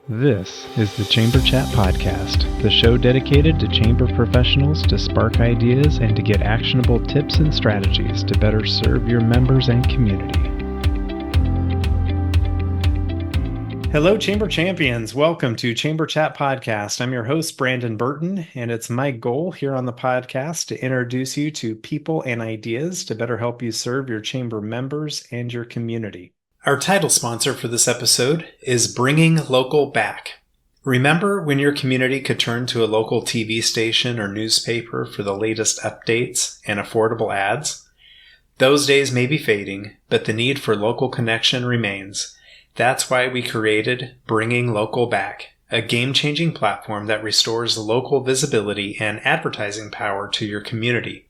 This is the Chamber Chat Podcast, the show dedicated to chamber professionals to spark ideas and to get actionable tips and strategies to better serve your members and community. Hello, Chamber Champions. Welcome to Chamber Chat Podcast. I'm your host, Brandon Burton, and it's my goal here on the podcast to introduce you to people and ideas to better help you serve your chamber members and your community. Our title sponsor for this episode is Bringing Local Back. Remember when your community could turn to a local TV station or newspaper for the latest updates and affordable ads? Those days may be fading, but the need for local connection remains. That's why we created Bringing Local Back, a game-changing platform that restores local visibility and advertising power to your community.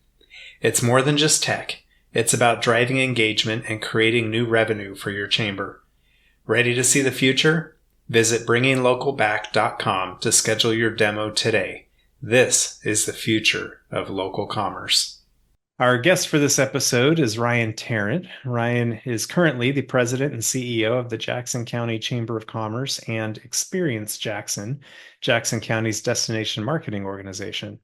It's more than just tech. It's about driving engagement and creating new revenue for your chamber. Ready to see the future? Visit bringinglocalback.com to schedule your demo today. This is the future of local commerce. Our guest for this episode is Ryan Tarrant. Ryan is currently the president and CEO of the Jackson County Chamber of Commerce and Experience Jackson, Jackson County's destination marketing organization.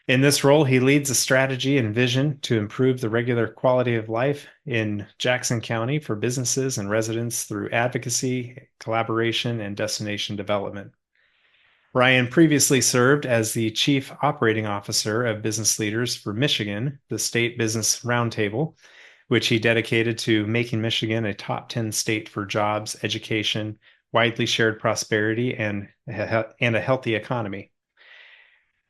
In this role, he leads a strategy and vision to improve the regular quality of life in Jackson County for businesses and residents through advocacy, collaboration, and destination development. Ryan previously served as the Chief Operating Officer of Business Leaders for Michigan, the State Business Roundtable, which he dedicated to making Michigan a top 10 state for jobs, education, widely shared prosperity, and a healthy economy.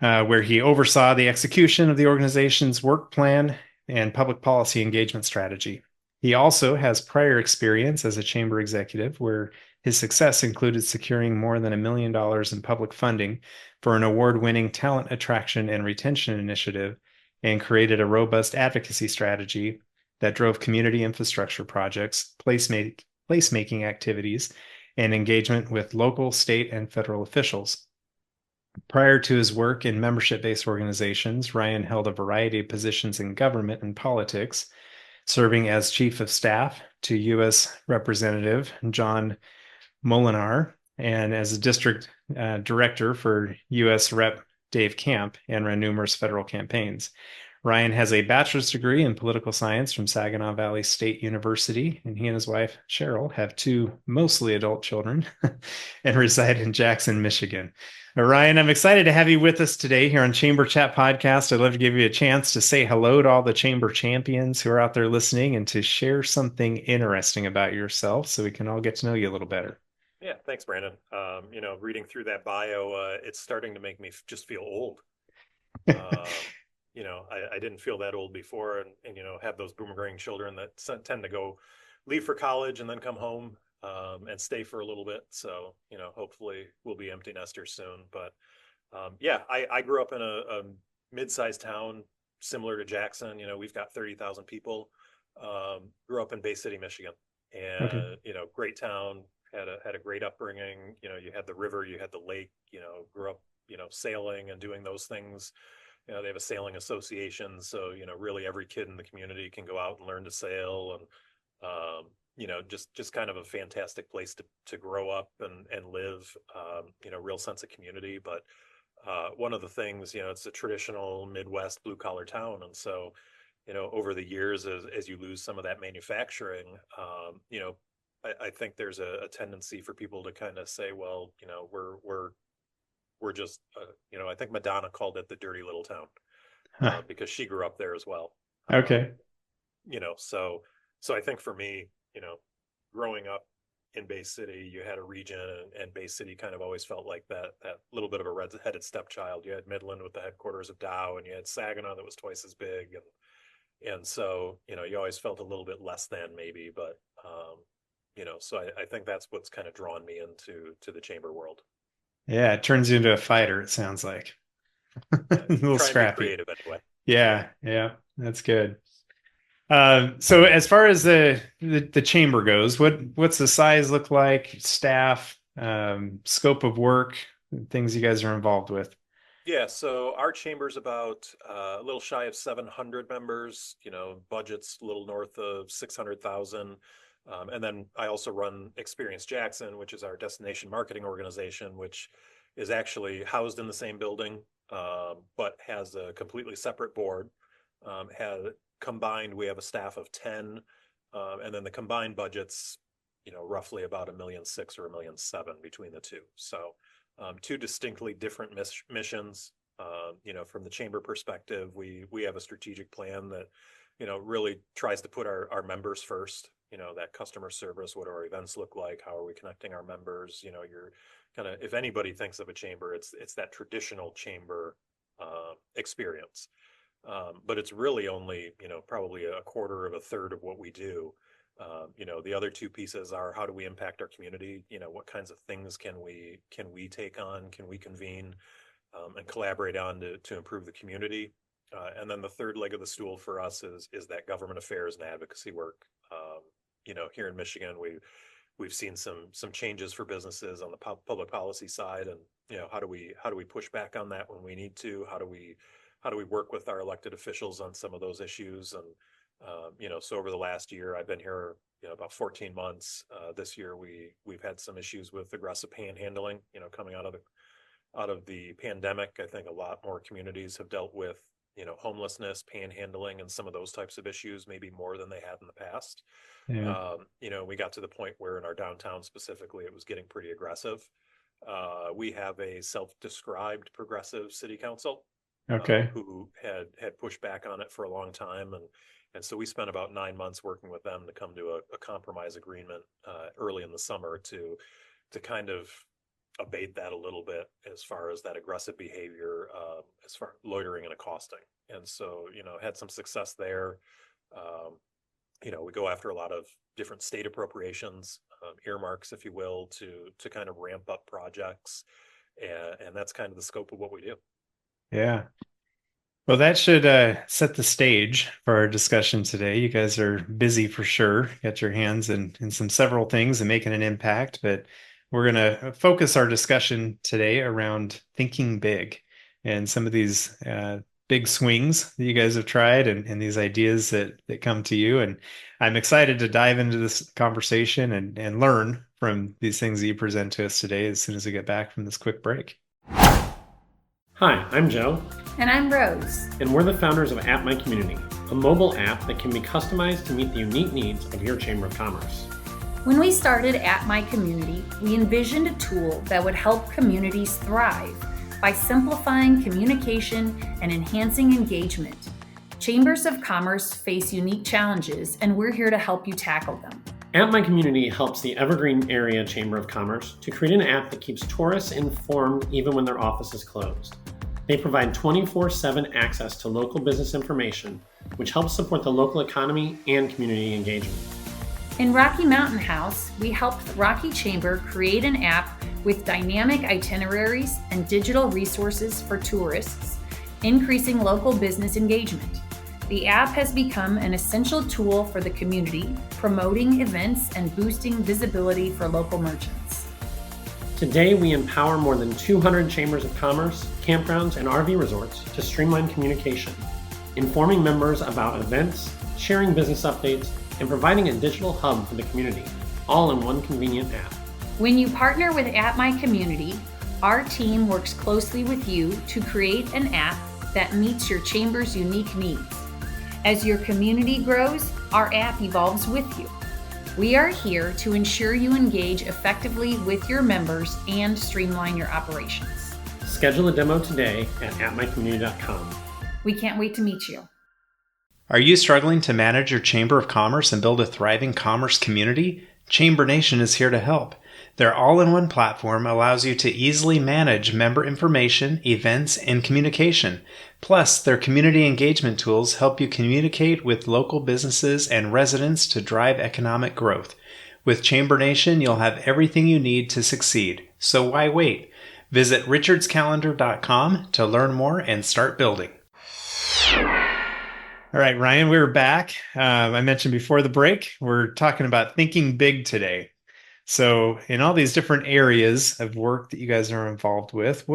Where he oversaw the execution of the organization's work plan and public policy engagement strategy. He also has prior experience as a chamber executive, where his success included securing more than $1 million in public funding for an award-winning talent attraction and retention initiative and created a robust advocacy strategy that drove community infrastructure projects, placemaking activities, and engagement with local, state, and federal officials. Prior to his work in membership-based organizations, Ryan held a variety of positions in government and politics, serving as Chief of Staff to U.S. Representative John Molinar and as a District Director for U.S. Rep. Dave Camp and ran numerous federal campaigns. Ryan has a bachelor's degree in political science from Saginaw Valley State University, and he and his wife, Cheryl, have two mostly adult children and reside in Jackson, Michigan. Ryan, I'm excited to have you with us today here on Chamber Chat Podcast. I'd love to give you a chance to say hello to all the Chamber champions who are out there listening and to share something interesting about yourself so we can all get to know you a little better. Yeah, thanks, Brandon. Reading through that bio, it's starting to make me just feel old. I didn't feel that old before and have those boomerang children that tend to leave for college and then come home and stay for a little bit. So, hopefully we'll be empty nesters soon. But I grew up in a mid-sized town similar to Jackson. We've got 30,000 people. Grew up in Bay City, Michigan, and, Okay. Great town, had a great upbringing. You had the river, you had the lake, grew up, sailing and doing those things. They have a sailing association, so really every kid in the community can go out and learn to sail, and just kind of a fantastic place to grow up and live. Real sense of community. But one of the things, it's a traditional Midwest blue collar town, and so over the years, as you lose some of that manufacturing, I think there's a tendency for people to kind of say, well, we're just, I think Madonna called it the dirty little town because she grew up there as well. Okay. So I think for me, growing up in Bay City, you had a region, and Bay City kind of always felt like that little bit of a red-headed stepchild. You had Midland with the headquarters of Dow, and you had Saginaw that was twice as big, and so you always felt a little bit less than maybe, but so I think that's what's kind of drawn me into the chamber world. Yeah, it turns you into a fighter, it sounds like. A little scrappy. Creative anyway. Yeah, that's good. So as far as the chamber goes, what's the size look like, staff, scope of work, things you guys are involved with? Yeah, so our chamber's about a little shy of 700 members, budget's a little north of 600,000. And then I also run Experience Jackson, which is our destination marketing organization, which is actually housed in the same building, but has a completely separate board. Had combined, we have a staff of 10, and then the combined budget's, roughly about 1.6 million or 1.7 million between the two. So two distinctly different missions. From the chamber perspective, we have a strategic plan that, really tries to put our members first. That customer service, what do our events look like? How are we connecting our members? You're kind of, if anybody thinks of a chamber, it's that traditional chamber experience. But it's really only, probably a quarter of a third of what we do. The other two pieces are how do we impact our community? What kinds of things can we take on? Can we convene and collaborate on to improve the community? And then the third leg of the stool for us is that government affairs and advocacy work. Here in Michigan, we've seen some changes for businesses on the public policy side, and how do we push back on that when we need to? How do we work with our elected officials on some of those issues? And so over the last year, I've been here, about 14 months. This year, we've had some issues with aggressive panhandling. Coming out of the pandemic, I think a lot more communities have dealt with homelessness, panhandling, and some of those types of issues, maybe more than they had in the past. Yeah. We got to the point where in our downtown specifically, it was getting pretty aggressive. We have a self-described progressive city council Okay. who had pushed back on it for a long time, and so we spent about 9 months working with them to come to a compromise agreement early in the summer to kind of abate that a little bit as far as that aggressive behavior, as far loitering and accosting. And so, had some success there. Um, we go after a lot of different state appropriations, earmarks, if you will, to kind of ramp up projects, and that's kind of the scope of what we do. Yeah. Well, that should set the stage for our discussion today. You guys are busy for sure. Got your hands in some several things and making an impact, but we're going to focus our discussion today around thinking big and some of these big swings that you guys have tried and these ideas that come to you. And I'm excited to dive into this conversation and learn from these things that you present to us today as soon as we get back from this quick break. Hi, I'm Joe. And I'm Rose. And we're the founders of At My Community, a mobile app that can be customized to meet the unique needs of your Chamber of Commerce. When we started At My Community, we envisioned a tool that would help communities thrive by simplifying communication and enhancing engagement. Chambers of Commerce face unique challenges, and we're here to help you tackle them. At My Community helps the Evergreen Area Chamber of Commerce to create an app that keeps tourists informed even when their office is closed. They provide 24/7 access to local business information, which helps support the local economy and community engagement. In Rocky Mountain House, we helped Rocky Chamber create an app with dynamic itineraries and digital resources for tourists, increasing local business engagement. The app has become an essential tool for the community, promoting events and boosting visibility for local merchants. Today, we empower more than 200 chambers of commerce, campgrounds, and RV resorts to streamline communication, informing members about events, sharing business updates, and providing a digital hub for the community, all in one convenient app. When you partner with At My Community, our team works closely with you to create an app that meets your chamber's unique needs. As your community grows, our app evolves with you. We are here to ensure you engage effectively with your members and streamline your operations. Schedule a demo today at atmycommunity.com. We can't wait to meet you. Are you struggling to manage your Chamber of Commerce and build a thriving commerce community? Chamber Nation is here to help. Their all-in-one platform allows you to easily manage member information, events, and communication. Plus, their community engagement tools help you communicate with local businesses and residents to drive economic growth. With Chamber Nation, you'll have everything you need to succeed. So why wait? Visit richardscalendar.com to learn more and start building. All right, Ryan, we're back. I mentioned before the break, we're talking about thinking big today. So in all these different areas of work that you guys are involved with,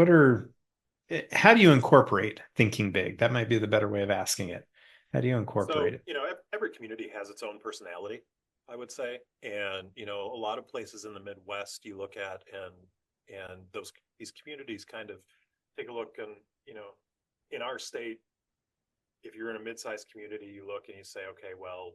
how do you incorporate thinking big? That might be the better way of asking it. How do you incorporate So, it? every community has its own personality. I would say. And, a lot of places in the Midwest you look at, and these communities kind of take a look, and, in our state, if you're in a mid-sized community, you look and you say, okay, well,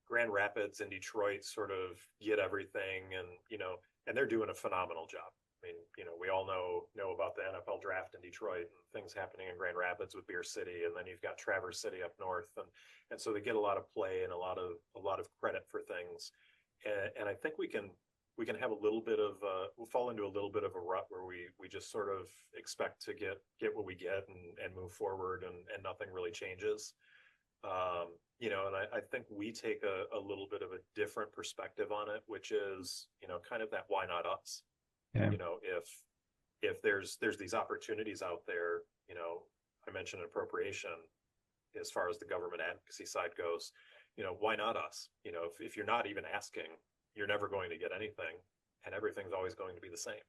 Grand Rapids and Detroit sort of get everything, and they're doing a phenomenal job. I mean, we all know about the NFL draft in Detroit and things happening in Grand Rapids with Beer City, and then you've got Traverse City up north, and so they get a lot of play and a lot of credit for things, and I think we can have a little bit of we'll fall into a little bit of a rut where we just sort of expect to get what we get and move forward, and nothing really changes. And I think we take a little bit of a different perspective on it, which is, kind of that why not us? Yeah. If there's these opportunities out there, I mentioned appropriation as far as the government advocacy side goes, why not us? If you're not even asking, you're never going to get anything, and everything's always going to be the same.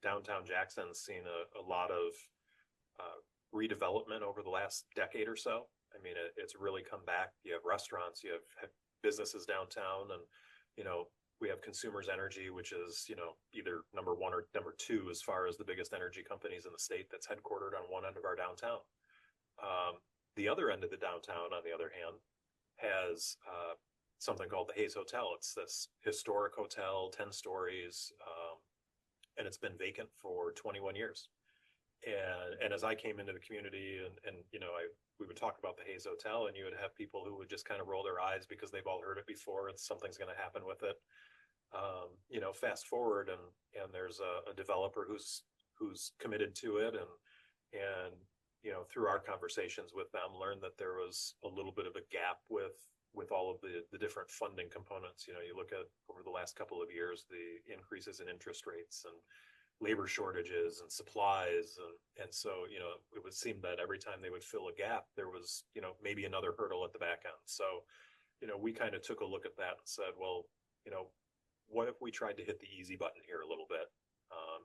Downtown Jackson's seen a lot of redevelopment over the last decade or so. I mean, it's really come back. You have restaurants, you have businesses downtown, and, we have Consumers Energy, which is, either number one or number two as far as the biggest energy companies in the state, that's headquartered on one end of our downtown. The other end of the downtown, on the other hand, has something called the Hayes Hotel. It's this historic hotel, 10 stories, and it's been vacant for 21 years. And as I came into the community, and we would talk about the Hayes Hotel, and you would have people who would just kind of roll their eyes because they've all heard it before. Something's going to happen with it. Fast forward, and there's a developer who's committed to it, and through our conversations with them, learned that there was a little bit of a gap with all of the different funding components. You look at over the last couple of years, the increases in interest rates and labor shortages and supplies, and so it would seem that every time they would fill a gap, there was maybe another hurdle at the back end. So we kind of took a look at that and said, well, what if we tried to hit the easy button here a little bit?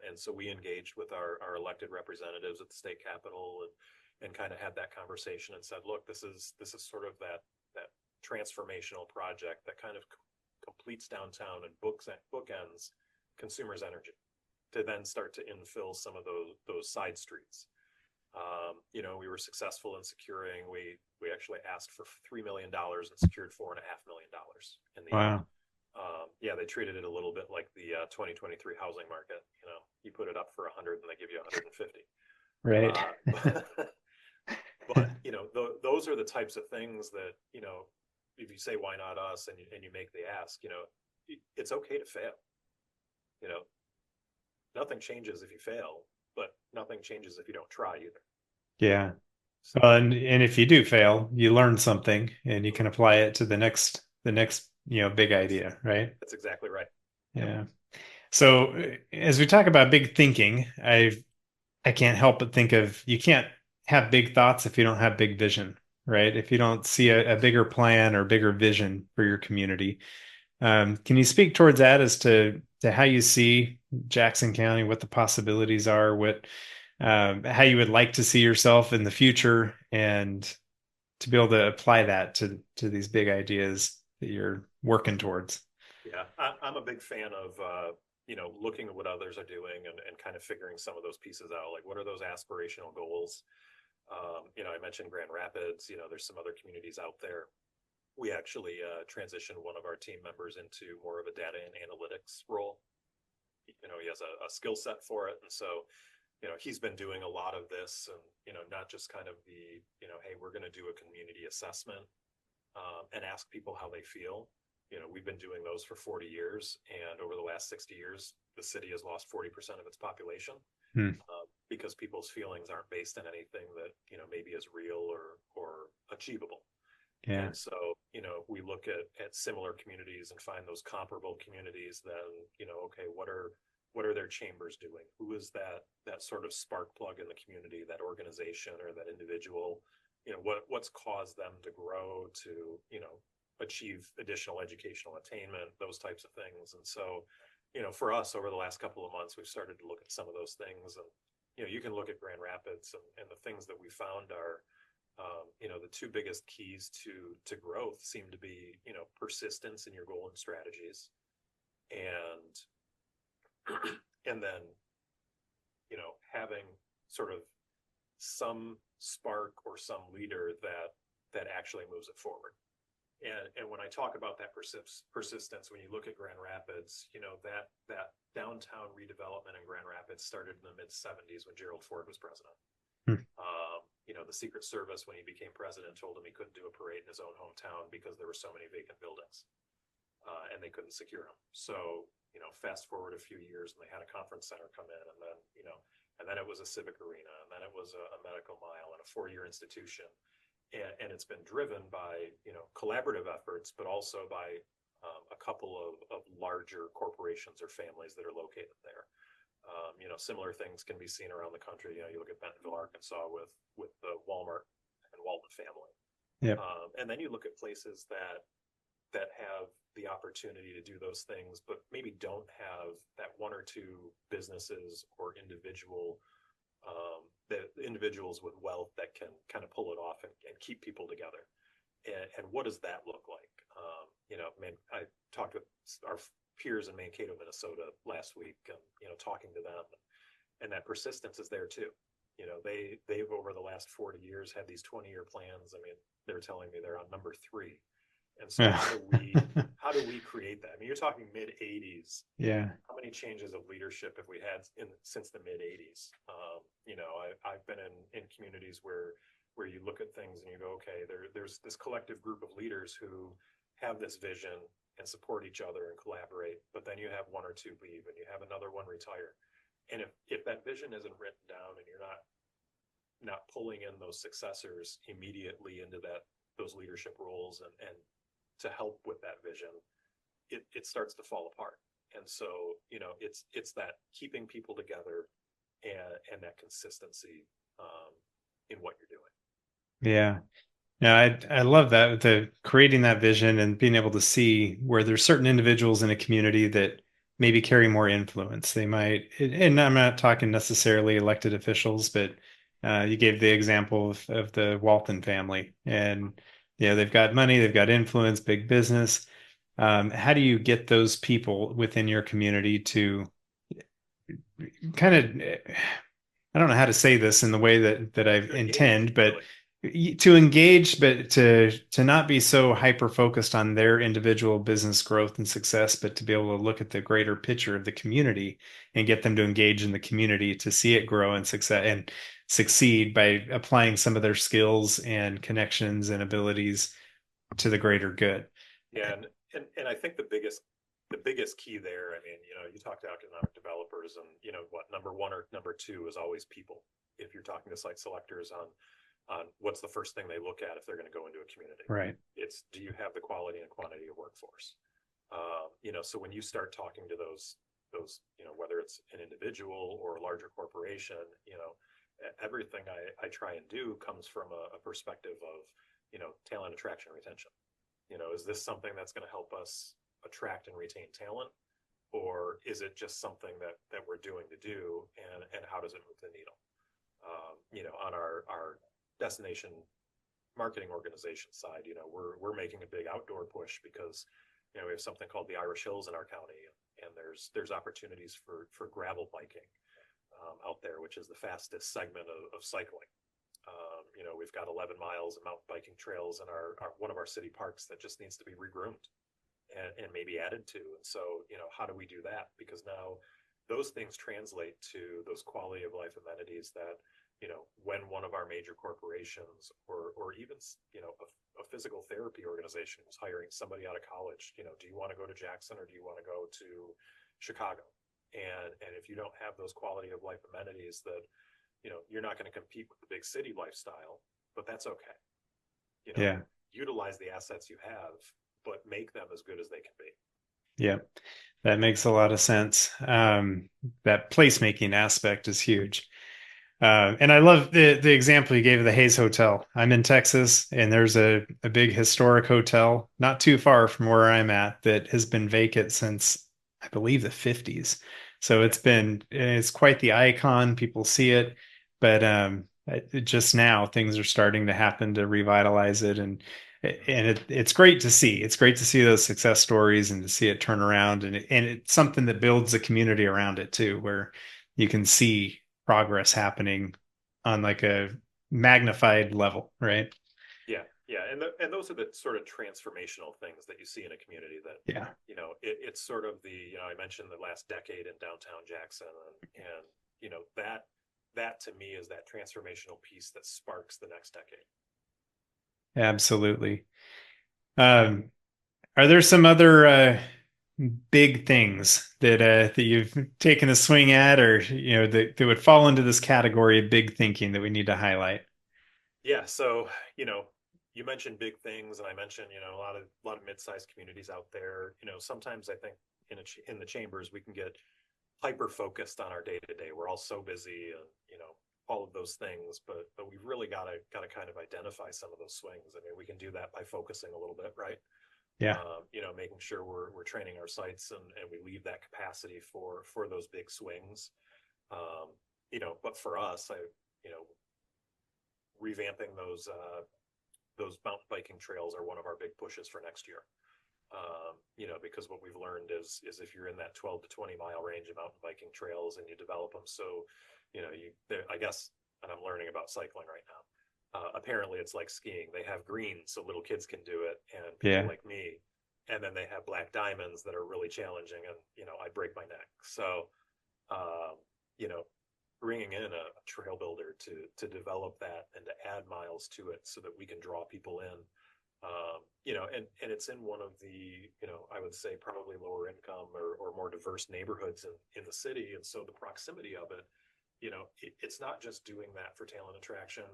And so we engaged with our elected representatives at the state capitol, and kind of had that conversation and said, look, this is sort of that transformational project that kind of completes downtown and bookends Consumers Energy, to then start to infill some of those side streets. We were successful in securing. We actually asked for $3 million and secured $4.5 million in the end. Wow. They treated it a little bit like the 2023 housing market. You put it up for 100 and they give you 150. Right. But those are the types of things that if you say why not us, and you make the ask, it's okay to fail. Nothing changes if you fail, but nothing changes if you don't try either. Yeah. So, Well, and if you do fail, you learn something, and you can apply it to the next big idea, right? that's exactly right. Yeah. So as we talk about big thinking, I can't help but think of, you can't have big thoughts if you don't have big vision, right? If you don't see a bigger plan or bigger vision for your community. Can you speak towards that as to how you see Jackson County, what the possibilities are, how you would like to see yourself in the future, and to be able to apply that to these big ideas that you're working towards? Yeah, I'm a big fan of looking at what others are doing, and kind of figuring some of those pieces out. Like, what are those aspirational goals? I mentioned Grand Rapids. There's some other communities out there. We actually transitioned one of our team members into more of a data and analytics role. He has a skill set for it, and so he's been doing a lot of this, and not just kind of the hey, we're going to do a community assessment and ask people how they feel. We've been doing those for 40 years, and over the last 60 years, the city has lost 40% of its population because people's feelings aren't based on anything that maybe is real or achievable. Yeah. And so we look at similar communities and find those comparable communities. Then okay, what are their chambers doing? Who is that sort of spark plug in the community, that organization or that individual? What's caused them to grow, to achieve additional educational attainment, those types of things. And so for us, over the last couple of months, we've started to look at some of those things. And you can look at Grand Rapids, and the things that we found are The two biggest keys to growth seem to be, persistence in your goal and strategies, and and then, having sort of some spark or some leader that actually moves it forward. And when I talk about that persistence, when you look at Grand Rapids, that downtown redevelopment in Grand Rapids started in the mid '70s when Gerald Ford was president. Hmm. The Secret Service, when he became president, told him he couldn't do a parade in his own hometown because there were so many vacant buildings, and they couldn't secure them. So, fast forward a few years, and they had a conference center come in, and then it was a civic arena, and then it was a medical mile and a 4-year institution. And it's been driven by, collaborative efforts, but also by a couple of larger corporations or families that are located there. Similar things can be seen around the country. You look at Bentonville, Arkansas, with the Walmart and Walton family. Yeah. And then you look at places that have the opportunity to do those things, but maybe don't have that one or two businesses or the individuals with wealth that can kind of pull it off and keep people together. And what does that look like? I talked with our peers in Mankato, Minnesota last week, and, talking to them, and that persistence is there too. They've over the last 40 years had these 20-year plans. I mean, they're telling me they're on number 3. And so Yeah. how do we create that? I mean, you're talking mid '80s. Yeah. How many changes of leadership have we had since the mid '80s? I've been in communities where you look at things and you go, okay, there's this collective group of leaders who have this vision and support each other and collaborate, but then you have one or two leave and you have another one retire. And if that vision isn't written down and you're not pulling in those successors immediately into those leadership roles and to help with that vision, it starts to fall apart. And so, it's that keeping people together and that consistency in what you're doing. Yeah. No, I love that, the creating that vision and being able to see where there's certain individuals in a community that maybe carry more influence. They might, and I'm not talking necessarily elected officials, but you gave the example of the Walton family, and they've got money, they've got influence, big business. How do you get those people within your community to kind of, I don't know how to say this in the way that I intend, but to engage, but to not be so hyper focused on their individual business growth and success, but to be able to look at the greater picture of the community and get them to engage in the community to see it grow and succeed by applying some of their skills and connections and abilities to the greater good. Yeah, and I think the biggest key there, I mean, you talk to economic developers, and what number 1 or number 2 is always people. If you're talking to site selectors on what's the first thing they look at if they're going to go into a community, right? It's, do you have the quality and quantity of workforce? So when you start talking to those whether it's an individual or a larger corporation, everything I try and do comes from a perspective of talent attraction and retention. Is this something that's going to help us attract and retain talent, or is it just something that we're doing to do, and how does it move the needle? On our destination marketing organization side, we're making a big outdoor push because we have something called the Irish Hills in our county, and there's opportunities for gravel biking out there, which is the fastest segment of cycling. We've got 11 miles of mountain biking trails in our one of our city parks that just needs to be regroomed and maybe added to. And so, how do we do that? Because now those things translate to those quality of life amenities that, when one of our major corporations or even, a physical therapy organization was hiring somebody out of college, do you want to go to Jackson or do you want to go to Chicago? And if you don't have those quality of life amenities, that, you're not going to compete with the big city lifestyle, but that's okay. Yeah. Utilize the assets you have, but make them as good as they can be. Yeah, that makes a lot of sense. That placemaking aspect is huge. And I love the example you gave of the Hayes Hotel. I'm in Texas, and there's a big historic hotel not too far from where I'm at that has been vacant since, I believe, the 50s. So it's quite the icon. People see it. But just now things are starting to happen to revitalize it, and it's great to see. It's great to see those success stories and to see it turn around, and it's something that builds a community around it too, where you can see progress happening on like a magnified level, right? Yeah, yeah, and those are the sort of transformational things that you see in a community that, Yeah, it's sort of I mentioned the last decade in downtown Jackson, and that to me is that transformational piece that sparks the next decade. absolutely. Um, are there some other big things that you've taken a swing at, or that would fall into this category of big thinking that we need to highlight? Yeah, so you mentioned big things, and I mentioned a lot of mid-sized communities out there. Sometimes I think in the chambers we can get hyper focused on our day to day. We're all so busy, and all of those things, but we've really got to kind of identify some of those swings. I mean, we can do that by focusing a little bit, right? Yeah, Making sure we're training our sites, and we leave that capacity for those big swings. But for us, you know revamping those mountain biking trails are one of our big pushes for next year. Because what we've learned is if you're in that 12 to 20 mile range of mountain biking trails and you develop them, so I guess, and I'm learning about cycling right now. Apparently, it's like skiing. They have greens so little kids can do it, and people yeah, like me. And then they have black diamonds that are really challenging, and I break my neck. So, um, you know, bringing in a trail builder to develop that and to add miles to it so that we can draw people in. And it's in one of the, I would say probably lower income or more diverse neighborhoods in the city. And so the proximity of it, it's not just doing that for talent attraction,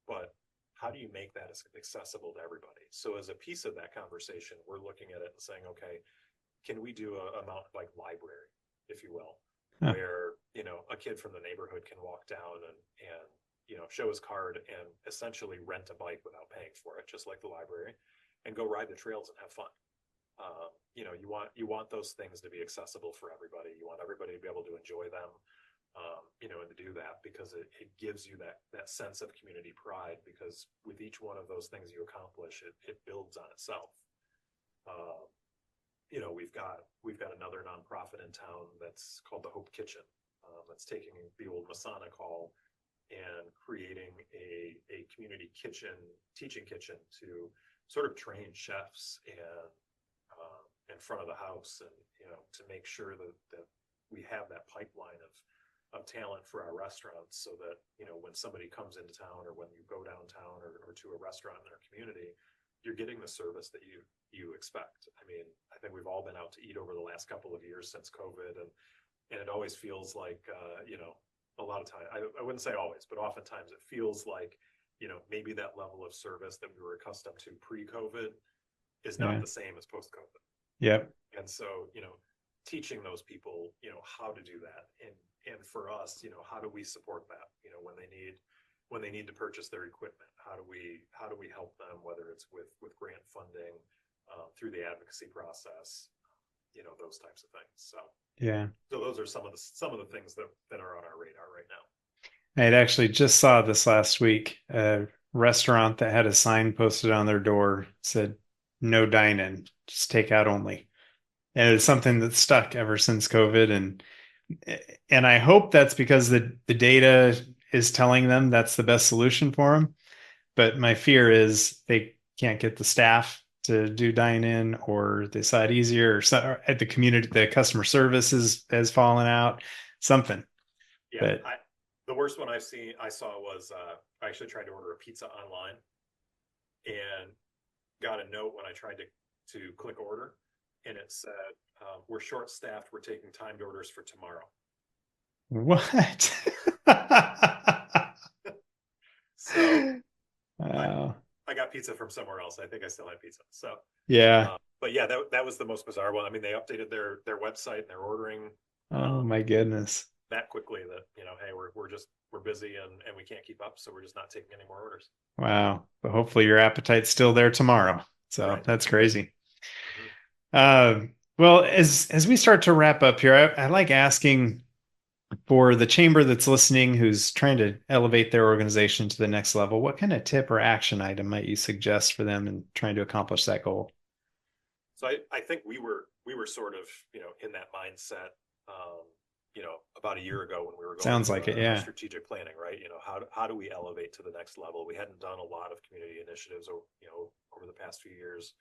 but how do you make that accessible to everybody? So as a piece of that conversation, we're looking at it and saying, okay, can we do a mountain bike library, if you will, huh, where a kid from the neighborhood can walk down and show his card and essentially rent a bike without paying for it, just like the library, and go ride the trails and have fun. You want those things to be accessible for everybody. You want everybody to be able to enjoy them, and to do that because it gives you that sense of community pride. Because with each one of those things you accomplish, it builds on itself. Uh, we've got another nonprofit in town that's called the Hope Kitchen. That's taking the old Masonic Hall and creating a community kitchen, teaching kitchen to sort of train chefs and in front of the house, and to make sure that we have that pipeline of talent for our restaurants, so that when somebody comes into town or when you go downtown or to a restaurant in our community, you're getting the service that you expect. I mean, I think we've all been out to eat over the last couple of years since COVID, and it always feels like a lot of time, I wouldn't say always, but oftentimes it feels like maybe that level of service that we were accustomed to pre-COVID is not yeah, the same as post-COVID. yep, And so teaching those people how to do that, and for us, how do we support that when they need to purchase their equipment? How do we help them, whether it's with grant funding, through the advocacy process, those types of things. yeah. So those are some of the things that are on our radar right now. I had actually just saw this last week. A restaurant that had a sign posted on their door said, "No dine-in, just takeout only." And it's something that's stuck ever since COVID, and I hope that's because the data is telling them that's the best solution for them. But my fear is they can't get the staff to do dine in, or they saw it easier, or at the community, the customer service has fallen out, something. Yeah, But the worst one I saw was I actually tried to order a pizza online and got a note when I tried to click order, and it said, "We're short staffed. We're taking timed orders for tomorrow." what? So I Oh, I got pizza from somewhere else. I think I still had pizza. So, yeah. but yeah, that was the most bizarre one. I mean, they updated their website and they're ordering Oh um, my goodness. that quickly that hey, we're busy and we can't keep up, so we're just not taking any more orders. Wow. But hopefully your appetite's still there tomorrow. So Right. that's crazy. Mm-hmm. Well, as we start to wrap up here, I like asking for the chamber that's listening who's trying to elevate their organization to the next level, what kind of tip or action item might you suggest for them in trying to accomplish that goal? So I think we were sort of, in that mindset, about a year ago when we were going Sounds through like it, our yeah. strategic planning, right? How do we elevate to the next level? We hadn't done a lot of community initiatives, over the past few years.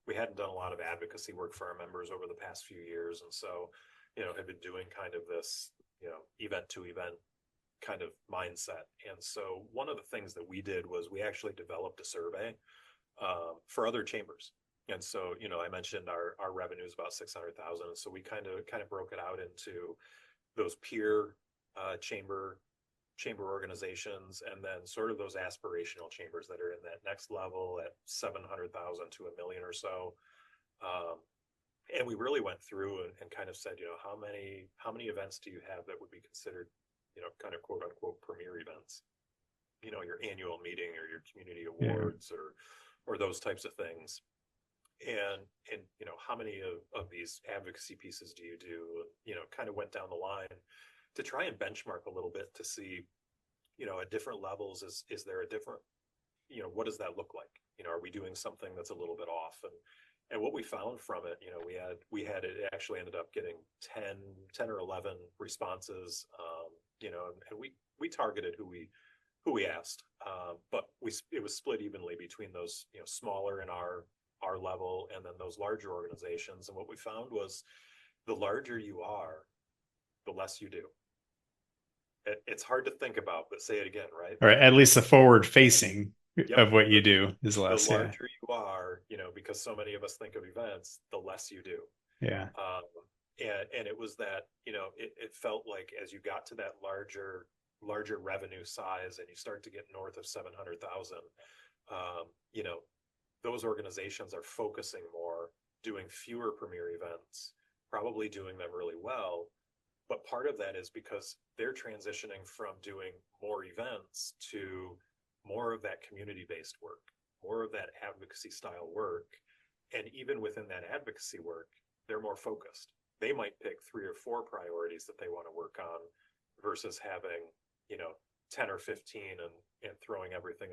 We hadn't done a lot of advocacy work for our members over the past few years, and so, had been doing kind of this, event to event kind of mindset. And so one of the things that we did was we actually developed a survey for other chambers. And so, I mentioned our revenue is about 600,000. And so we kind of broke it out into those peer chamber organizations, and then sort of those aspirational chambers that are in that next level at 700,000 to a million or so. And we really went through and kind of said, how many events do you have that would be considered, kind of quote unquote premier events? Your annual meeting or your community awards, or those types of things. And how many of these advocacy pieces do you do? Kind of went down the line to try and benchmark a little bit to see, at different levels, is there a different, what does that look like? Are we doing something that's a little bit off? And what we found from it, it actually ended up getting 10 or 11 responses, and we targeted who we asked, but it was split evenly between those, smaller in our level, and then those larger organizations. And what we found was the larger you are, the less you do. It's hard to think about, but say it again, right? Or at least the forward facing of what you do is The less. Yeah. larger you are, because so many of us think of events, the less you do. Yeah. And it was that, it felt like as you got to that larger revenue size and you start to get north of 700,000, those organizations are focusing more, doing fewer premier events, probably doing them really well. But part of that is because they're transitioning from doing more events to more of that community-based work, more of that advocacy style work. And even within that advocacy work, they're more focused. They might pick 3 or 4 priorities that they want to work on versus having, 10 or 15 and throwing everything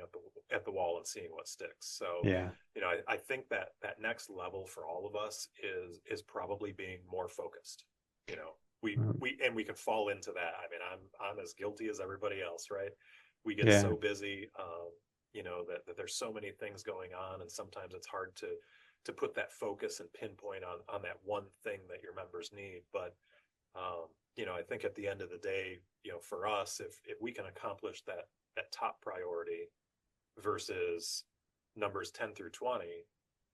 at the wall and seeing what sticks. So, Yeah. I think that next level for all of us is probably being more focused. We can fall into that. I mean, I'm as guilty as everybody else, right? We get so busy, that there's so many things going on, and sometimes it's hard to put that focus and pinpoint on that one thing that your members need. But I think at the end of the day, for us, if we can accomplish that top priority versus numbers 10 through 20,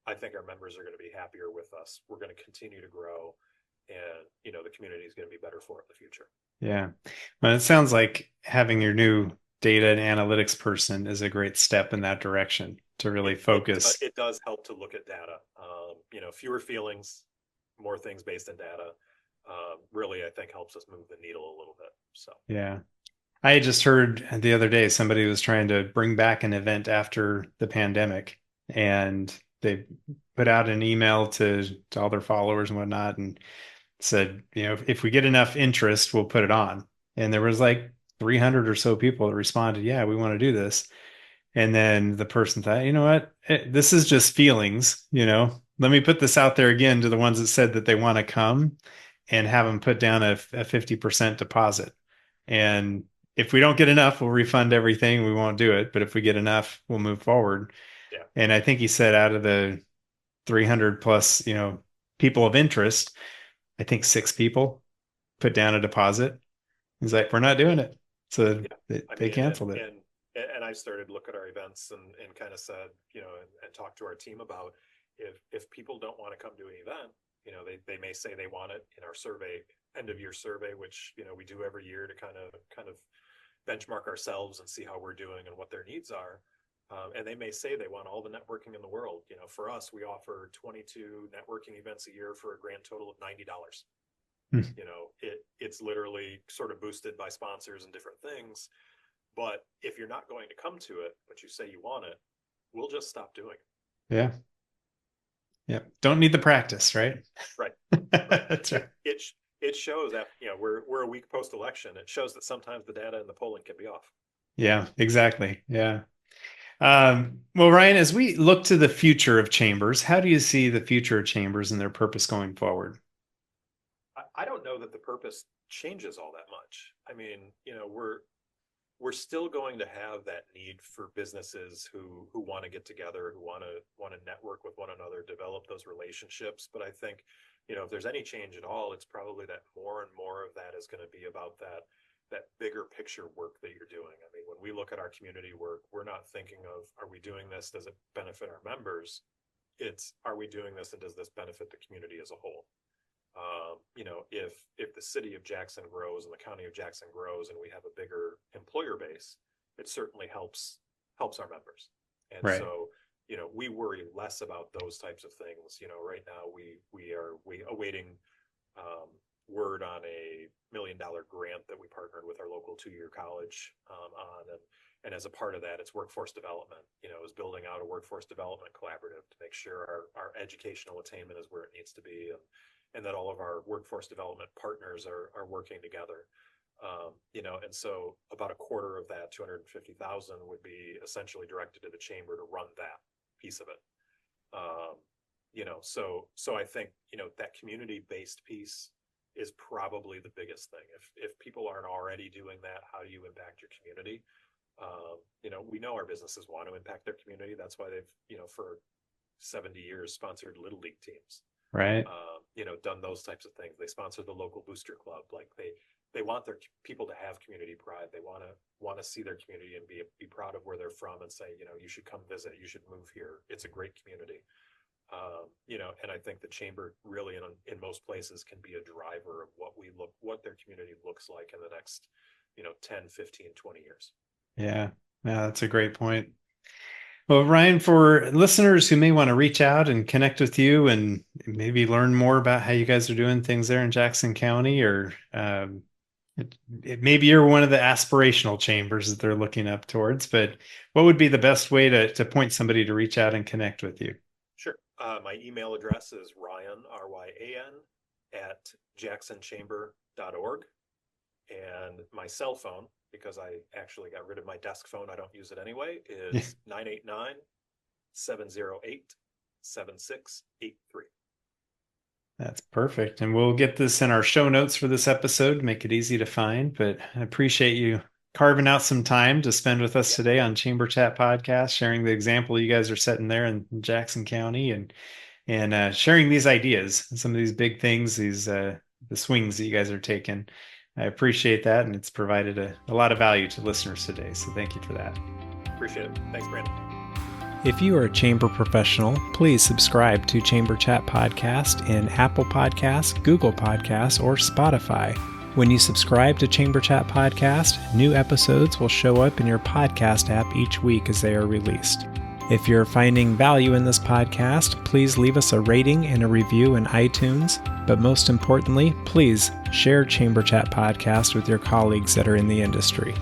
I think our members are going to be happier with us. We're going to continue to grow, and the community is going to be better for it in the future. Yeah. Well, it sounds like having your new data and analytics person is a great step in that direction to really focus. It does help to look at data. Fewer feelings, more things based in data. Really, I think helps us move the needle a little bit. So yeah. I just heard the other day somebody was trying to bring back an event after the pandemic, and they put out an email to all their followers and whatnot and said, if we get enough interest, we'll put it on. And there was like 300 or so people that responded, yeah, we want to do this. And then the person thought, you know what, this is just feelings, let me put this out there again to the ones that said that they want to come, and have them put down a 50% deposit. And if we don't get enough, we'll refund everything. We won't do it. But if we get enough, we'll move forward. Yeah. And I think he said out of the 300 plus, people of interest, I think 6 people put down a deposit. He's like, we're not doing it. So they canceled it. And I started to look at our events and kind of said, and talk to our team about if people don't want to come to an event, they may say they want it in our survey, end of year survey, which, we do every year to kind of benchmark ourselves and see how we're doing and what their needs are. And they may say they want all the networking in the world. For us, we offer 22 networking events a year for a grand total of $90. It's literally sort of boosted by sponsors and different things. But if you're not going to come to it, but you say you want it, we'll just stop doing it. Yeah. Don't need the practice, right? Right. That's right. it shows that, we're a week post-election. It shows that sometimes the data and the polling can be off. Yeah, exactly. Yeah. Well, Ryan, as we look to the future of chambers, how do you see the future of chambers and their purpose going forward? I don't know that the purpose changes all that much. I mean, we're still going to have that need for businesses who want to get together, who want to network with one another, develop those relationships. But I think, if there's any change at all, it's probably that more and more of that is going to be about that bigger picture work that you're doing. I mean, when we look at our community work, we're not thinking of, are we doing this? Does it benefit our members? It's, are we doing this and does this benefit the community as a whole? If the city of Jackson grows and the county of Jackson grows and we have a bigger employer base, it certainly helps our members. And Right. so, we worry less about those types of things. Right now we are awaiting word on a $1 million grant that we partnered with our local 2-year college on, and as a part of that, it's workforce development. Is building out a workforce development collaborative to make sure our educational attainment is where it needs to be, and that all of our workforce development partners are working together. And so about a quarter of that, 250,000, would be essentially directed to the chamber to run that piece of it. So I think, that community-based piece is probably the biggest thing. If people aren't already doing that, how do you impact your community? We know our businesses want to impact their community. That's why they've, for 70 years sponsored Little League teams. Right. Done those types of things. They sponsor the local booster club. Like they want their people to have community pride. They want to see their community and be proud of where they're from and say, you should come visit. You should move here. It's a great community. And I think the chamber really in most places can be a driver of what their community looks like in the next, 10, 15, 20 years. Yeah, that's a great point. Well, Ryan, for listeners who may want to reach out and connect with you and maybe learn more about how you guys are doing things there in Jackson County, or maybe you're one of the aspirational chambers that they're looking up towards, but what would be the best way to point somebody to reach out and connect with you? Sure. My email address is Ryan, RYAN, @jacksonchamber.org. And my cell phone, because I actually got rid of my desk phone, I don't use it anyway, is 989-708-7683. That's perfect. And we'll get this in our show notes for this episode, make it easy to find. But I appreciate you carving out some time to spend with us today on Chamber Chat Podcast, sharing the example you guys are setting there in Jackson County, and sharing these ideas, some of these big things, the swings that you guys are taking. I appreciate that, and it's provided a lot of value to listeners today. So thank you for that. Appreciate it. Thanks, Brandon. If you are a chamber professional, please subscribe to Chamber Chat Podcast in Apple Podcasts, Google Podcasts, or Spotify. When you subscribe to Chamber Chat Podcast, new episodes will show up in your podcast app each week as they are released. If you're finding value in this podcast, please leave us a rating and a review in iTunes. But most importantly, please share Chamber Chat Podcast with your colleagues that are in the industry.